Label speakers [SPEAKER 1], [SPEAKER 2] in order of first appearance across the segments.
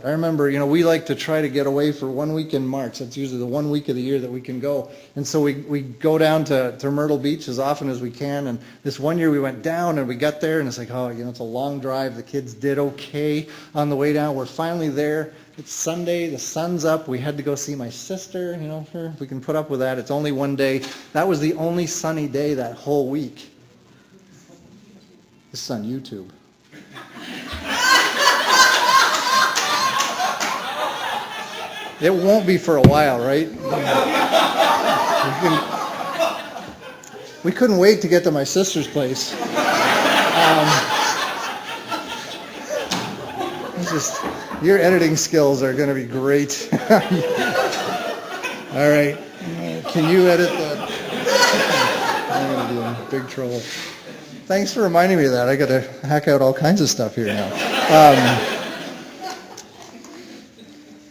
[SPEAKER 1] I remember, we like to try to get away for 1 week in March. That's usually the 1 week of the year that we can go. And so we go down to Myrtle Beach as often as we can. And this one year we went down and we got there and it's like, it's a long drive. The kids did okay on the way down. We're finally there. It's Sunday. The sun's up. We had to go see my sister, if we can put up with that. It's only one day. That was the only sunny day that whole week. This is on YouTube. It won't be for a while, right? We couldn't wait to get to my sister's place. Your editing skills are going to be great. All right. Can you edit that? I'm going to be in big trouble. Thanks for reminding me of that. I got to hack out all kinds of stuff here now.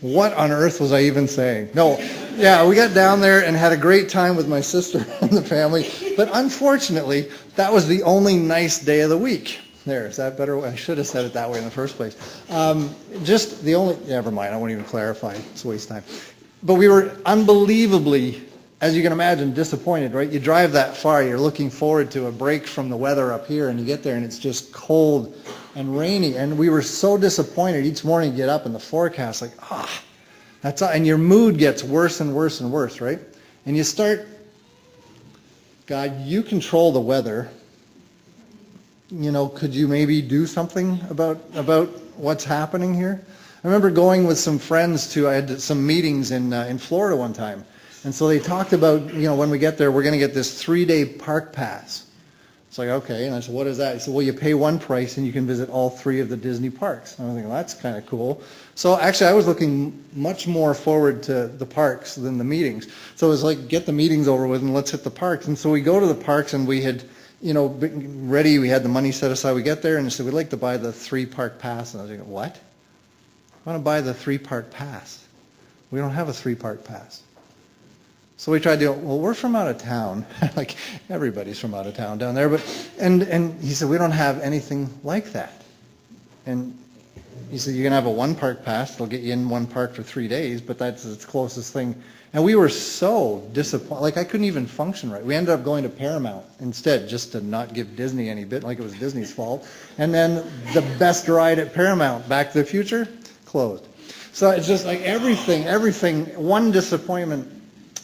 [SPEAKER 1] What on earth was I even saying? No, yeah, we got down there and had a great time with my sister and the family. But unfortunately, that was the only nice day of the week. There, is that better? I should have said it that way in the first place. Never mind, I won't even clarify. It's a waste of time. But we were unbelievably, as you can imagine, disappointed, right? You drive that far, you're looking forward to a break from the weather up here, and you get there and it's just cold and rainy. And we were so disappointed. Each morning you get up and the forecast, that's all, and your mood gets worse and worse and worse, right? And you start, God, you control the weather. Could you maybe do something about what's happening here? I remember going with some friends I had some meetings in Florida one time. And so they talked about, when we get there, we're going to get this 3-day park pass. It's like, okay. And I said, what is that? He said, well, you pay one price and you can visit all 3 of the Disney parks. And I was thinking, well, that's kind of cool. So actually, I was looking much more forward to the parks than the meetings. So it was like, get the meetings over with and let's hit the parks. And so we go to the parks and we had, ready. We had the money set aside. We get there and they said, we'd like to buy the 3-park pass. And I was thinking, what? I want to buy the 3-park pass. We don't have a 3-park pass. So we tried to, we're from out of town. Like everybody's from out of town down there. And he said, we don't have anything like that. And he said, you can have a 1-park pass. It'll get you in one park for 3 days, but that's its closest thing. And we were so disappointed. Like I couldn't even function right. We ended up going to Paramount instead, just to not give Disney any bit, like it was Disney's fault. And then the best ride at Paramount, Back to the Future, closed. So it's just like everything, one disappointment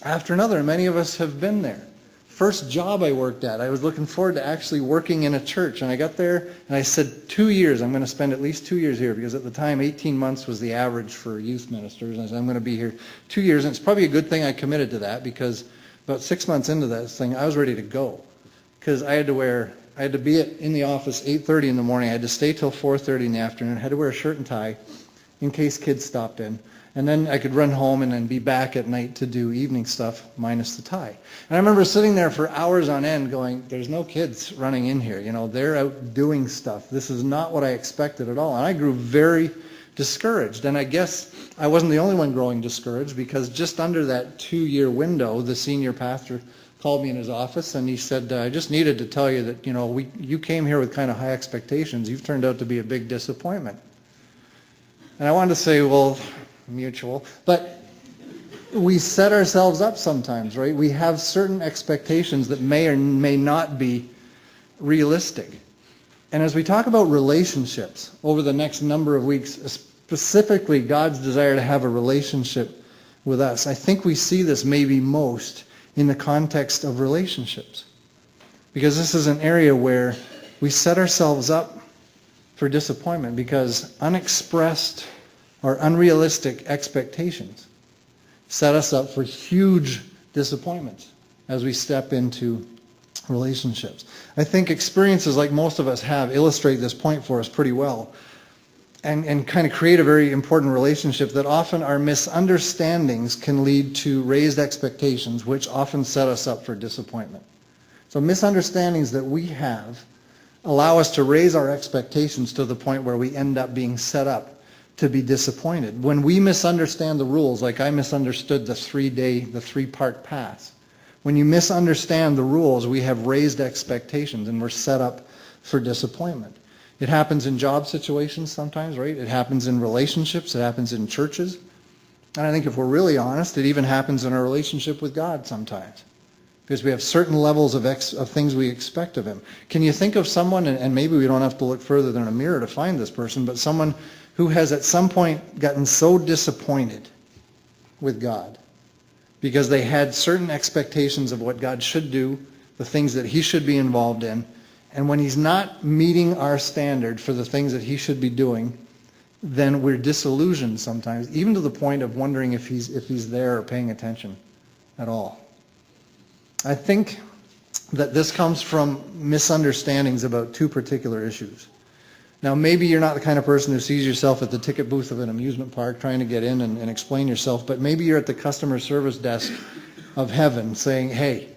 [SPEAKER 1] after another. And many of us have been there. First job I worked at, I was looking forward to actually working in a church. And I got there and I said, 2 years, I'm going to spend at least 2 years here. Because at the time, 18 months was the average for youth ministers. And I said, I'm going to be here 2 years. And it's probably a good thing I committed to that, because about 6 months into that thing, I was ready to go. Because I had to be in the office 8:30 in the morning. I had to stay till 4:30 in the afternoon. I had to wear a shirt and tie in case kids stopped in. And then I could run home and then be back at night to do evening stuff minus the tie. And I remember sitting there for hours on end going, there's no kids running in here. They're out doing stuff. This is not what I expected at all. And I grew very discouraged. And I guess I wasn't the only one growing discouraged, because just under that 2-year window, the senior pastor called me in his office and he said, I just needed to tell you that, you came here with kind of high expectations. You've turned out to be a big disappointment. And I wanted to say, well, mutual, but we set ourselves up sometimes, right? We have certain expectations that may or may not be realistic. And as we talk about relationships over the next number of weeks, specifically God's desire to have a relationship with us, I think we see this maybe most in the context of relationships. Because this is an area where we set ourselves up for disappointment, because unexpressed or unrealistic expectations set us up for huge disappointments as we step into relationships. I think experiences like most of us have illustrate this point for us pretty well, and kind of create a very important relationship that often our misunderstandings can lead to raised expectations, which often set us up for disappointment. So misunderstandings that we have allow us to raise our expectations to the point where we end up being set up to be disappointed. When we misunderstand the rules, like I misunderstood the 3-park pass. When you misunderstand the rules, we have raised expectations and we're set up for disappointment. It happens in job situations sometimes, right? It happens in relationships. It happens in churches. And I think if we're really honest, it even happens in our relationship with God sometimes. Because we have certain levels of things we expect of him. Can you think of someone, and maybe we don't have to look further than a mirror to find this person, but someone who has at some point gotten so disappointed with God because they had certain expectations of what God should do, the things that he should be involved in, and when he's not meeting our standard for the things that he should be doing, then we're disillusioned sometimes, even to the point of wondering if he's there or paying attention at all. I think that this comes from misunderstandings about two particular issues. Now, maybe you're not the kind of person who sees yourself at the ticket booth of an amusement park trying to get in and explain yourself, but maybe you're at the customer service desk of heaven saying, hey,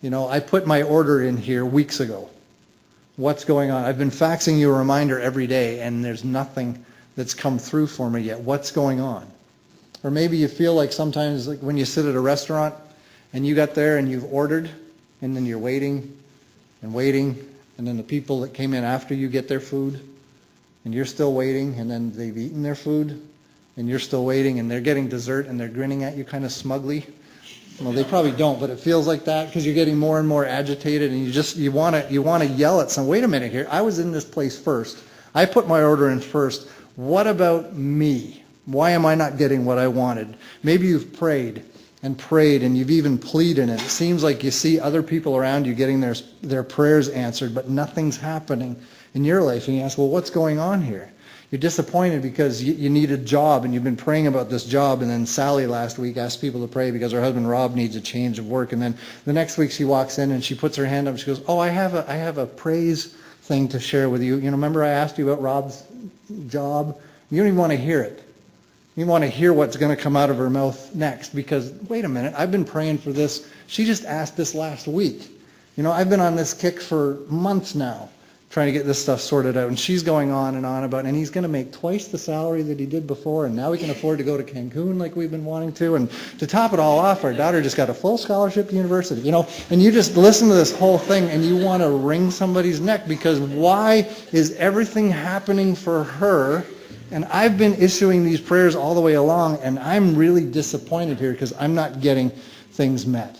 [SPEAKER 1] I put my order in here weeks ago. What's going on? I've been faxing you a reminder every day, and there's nothing that's come through for me yet. What's going on? Or maybe you feel like sometimes like when you sit at a restaurant and you got there and you've ordered, and then you're waiting and waiting, and then the people that came in after you get their food, and you're still waiting, and then they've eaten their food, and you're still waiting, and they're getting dessert, and they're grinning at you kind of smugly. Well, they probably don't, but it feels like that because you're getting more and more agitated, and you want to yell at someone. Wait a minute here. I was in this place first. I put my order in first. What about me? Why am I not getting what I wanted? Maybe you've prayed, and you've even pleaded, and it seems like you see other people around you getting their prayers answered, but nothing's happening in your life. And you ask, well, what's going on here? You're disappointed because you need a job, and you've been praying about this job, and then Sally last week asked people to pray because her husband Rob needs a change of work, and then the next week she walks in and she puts her hand up and she goes, oh, I have a praise thing to share with you. Remember I asked you about Rob's job? You don't even want to hear it. You want to hear what's going to come out of her mouth next because, wait a minute, I've been praying for this. She just asked this last week. I've been on this kick for months now trying to get this stuff sorted out, and she's going on and on about it, and he's going to make twice the salary that he did before, and now he can afford to go to Cancun like we've been wanting to, and to top it all off, our daughter just got a full scholarship to university, and you just listen to this whole thing, and you want to wring somebody's neck because why is everything happening for her? And I've been issuing these prayers all the way along, and I'm really disappointed here because I'm not getting things met.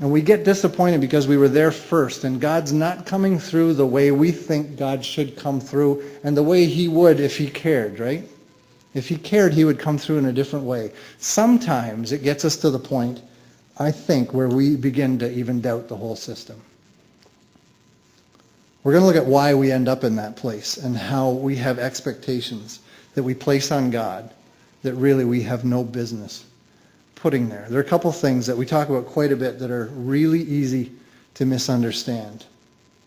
[SPEAKER 1] And we get disappointed because we were there first, and God's not coming through the way we think God should come through and the way he would if he cared, right? If he cared, he would come through in a different way. Sometimes it gets us to the point, I think, where we begin to even doubt the whole system. We're going to look at why we end up in that place and how we have expectations that we place on God that really we have no business putting there. There are a couple things that we talk about quite a bit that are really easy to misunderstand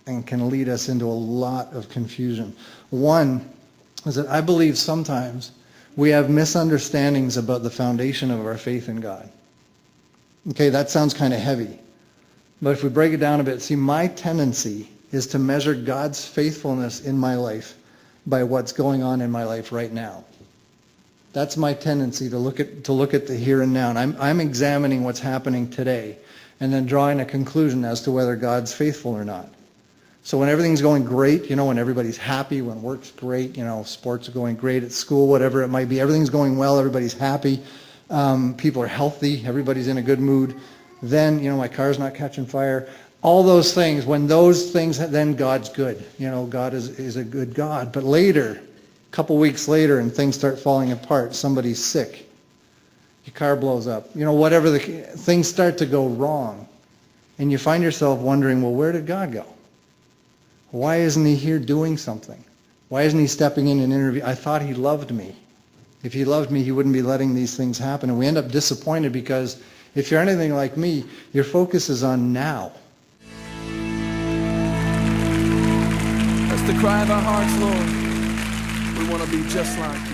[SPEAKER 1] and can lead us into a lot of confusion. One is that I believe sometimes we have misunderstandings about the foundation of our faith in God. Okay, that sounds kind of heavy. But if we break it down a bit, see, my tendency is to measure God's faithfulness in my life by what's going on in my life right now. That's my tendency to look at the here and now. And I'm examining what's happening today and then drawing a conclusion as to whether God's faithful or not. So when everything's going great, when everybody's happy, when work's great, sports are going great at school, whatever it might be, everything's going well, everybody's happy, people are healthy, everybody's in a good mood, then, my car's not catching fire. All those things, when those things, then God's good. God is a good God. But later, a couple weeks later, and things start falling apart, somebody's sick, your car blows up, whatever, things start to go wrong. And you find yourself wondering, well, where did God go? Why isn't he here doing something? Why isn't he stepping in and interview? I thought he loved me. If he loved me, he wouldn't be letting these things happen. And we end up disappointed because if you're anything like me, your focus is on now.
[SPEAKER 2] That's the cry of our hearts, Lord. We want to be just like you.